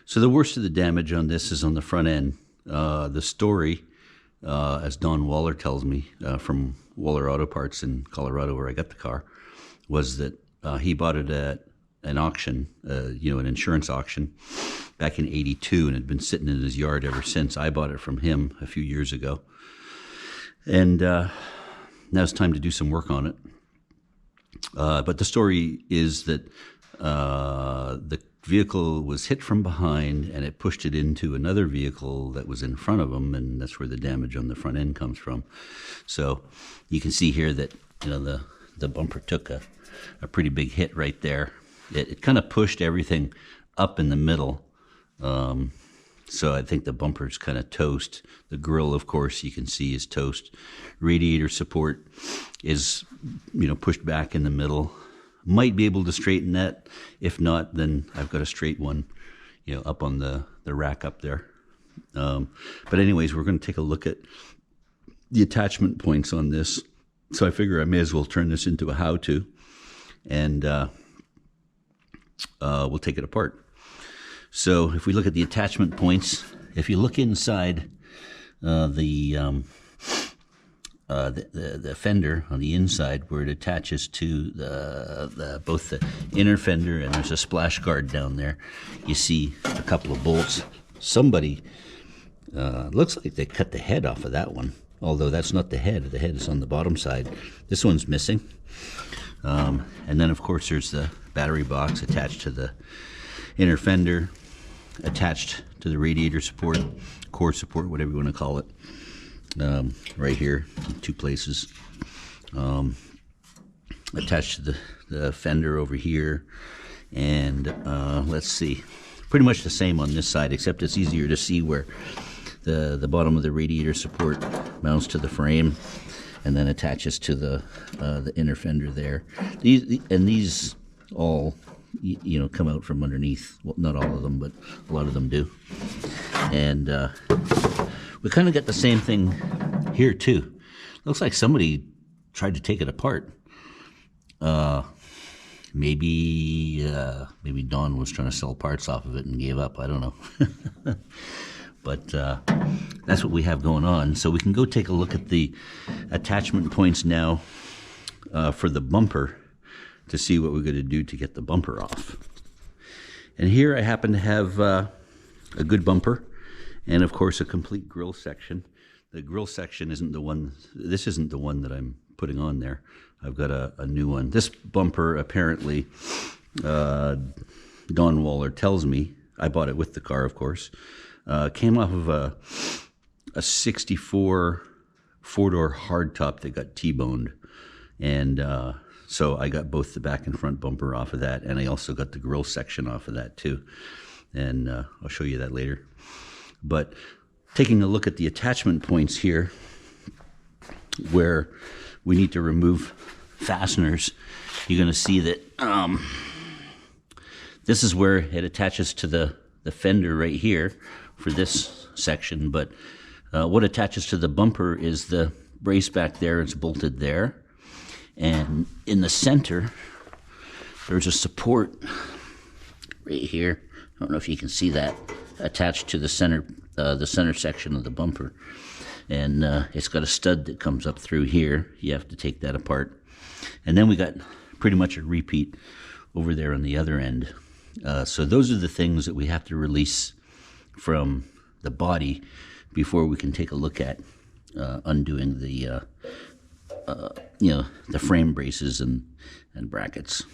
So the worst of the damage on this is on the front end. The story, as Don Waller tells me, from Waller Auto Parts in Colorado, where I got the car, was that he bought it at an auction, an insurance auction, back in '82, and had been sitting in his yard ever since. I bought it from him a few years ago, and now it's time to do some work on it. But the story is that the vehicle was hit from behind, and it pushed it into another vehicle that was in front of him, and that's where the damage on the front end comes from. So you can see here that the bumper took a pretty big hit right there. It kind of pushed everything up in the middle. So I think the bumper's kind of toast. The grille, of course, you can see is toast. Radiator support is, pushed back in the middle. Might be able to straighten that. If not, then I've got a straight one, up on the rack up there. But anyways, we're going to take a look at the attachment points on this. So I figure I may as well turn this into a how-to, and we'll take it apart. So if we look at the attachment points, if you look inside the fender on the inside, where it attaches to both the inner fender, and there's a splash guard down there, you see a couple of bolts. Somebody looks like they cut the head off of that one, although that's not the head. The head is on the bottom side. This one's missing. And then, of course, there's the battery box attached to the inner fender, attached to the radiator support, core support, whatever you want to call it, right here, in two places. Attached to the fender over here, and let's see, pretty much the same on this side, except it's easier to see where the bottom of the radiator support mounts to the frame and then attaches to the inner fender there. These all come out from underneath. Well, not all of them, but a lot of them do. And we kind of get the same thing here too. Looks like somebody tried to take it apart. Maybe Don was trying to sell parts off of it and gave up. I don't know. But that's what we have going on. So we can go take a look at the attachment points now for the bumper, to see what we're going to do to get the bumper off. And here I happen to have a good bumper, and of course a complete grille section. The grille section isn't the one, this isn't the one that I'm putting on there. I've got a new one. This bumper, apparently, Don Waller tells me, I bought it with the car, of course, came off of a 64 four-door hardtop that got T-boned. And so I got both the back and front bumper off of that, and I also got the grille section off of that too. And I'll show you that later. But taking a look at the attachment points here, where we need to remove fasteners, you're going to see that this is where it attaches to the fender right here for this section. But what attaches to the bumper is the brace back there. It's bolted there. And in the center, there's a support right here. I don't know if you can see that, attached to the center section of the bumper. And it's got a stud that comes up through here. You have to take that apart. And then we got pretty much a repeat over there on the other end. So those are the things that we have to release from the body before we can take a look at undoing the frame braces and brackets.